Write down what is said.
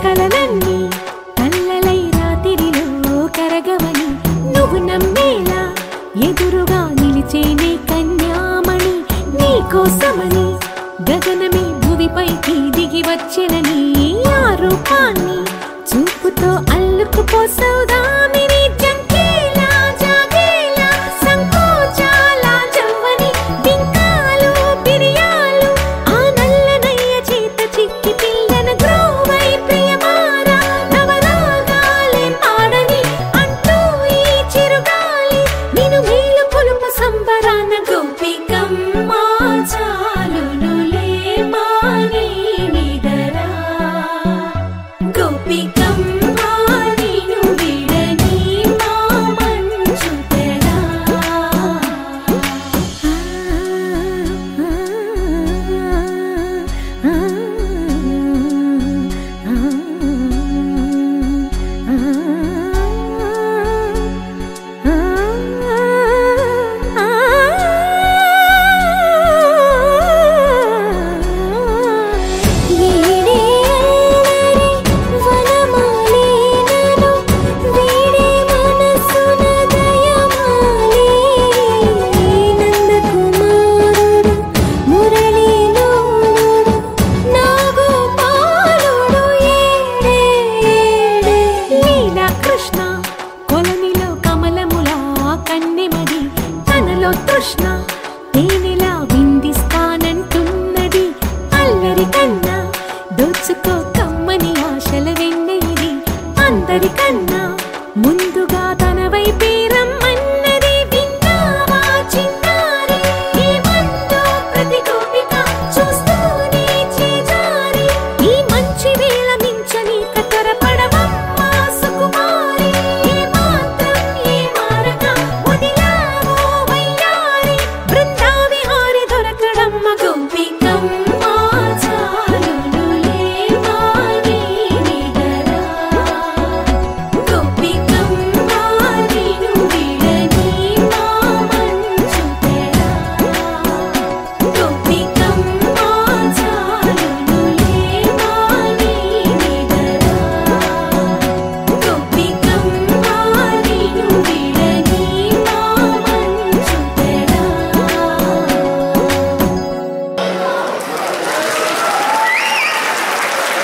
కలలన్నీ కల్లలై రాత్రిలో కరగవని నువ్వు నమ్మేలా ఎదురుగా నిలిచేనే కన్యామణి నీకోసమని గగనమే భూమిపైకి దిగి వచ్చెనని ఆ రూపాన్ని చూపుతో అల్లుకుపోసౌదామిని జంకేలా జాగేలా సంకోచాల జవ్వని బింకాలు బిరియాలు ఆ నల్లనయ్య చేత చిక్కి పిల్లన గ్రోవై ప్రియమారా నవరాగాలే పాడని అంటూ ఈ చిరుగాలి నిన్ను మేలు పొలుపు సంబరాన గోపికమ్మ చాలునులే మాని నిదరా గోపికమ్మ తృష్ణ తేనెలా విందిస్తానంటున్నది అల్లరి కన్నా దోచుకో కమ్మని ఆశల వెన్నెయిది అందరికన్నా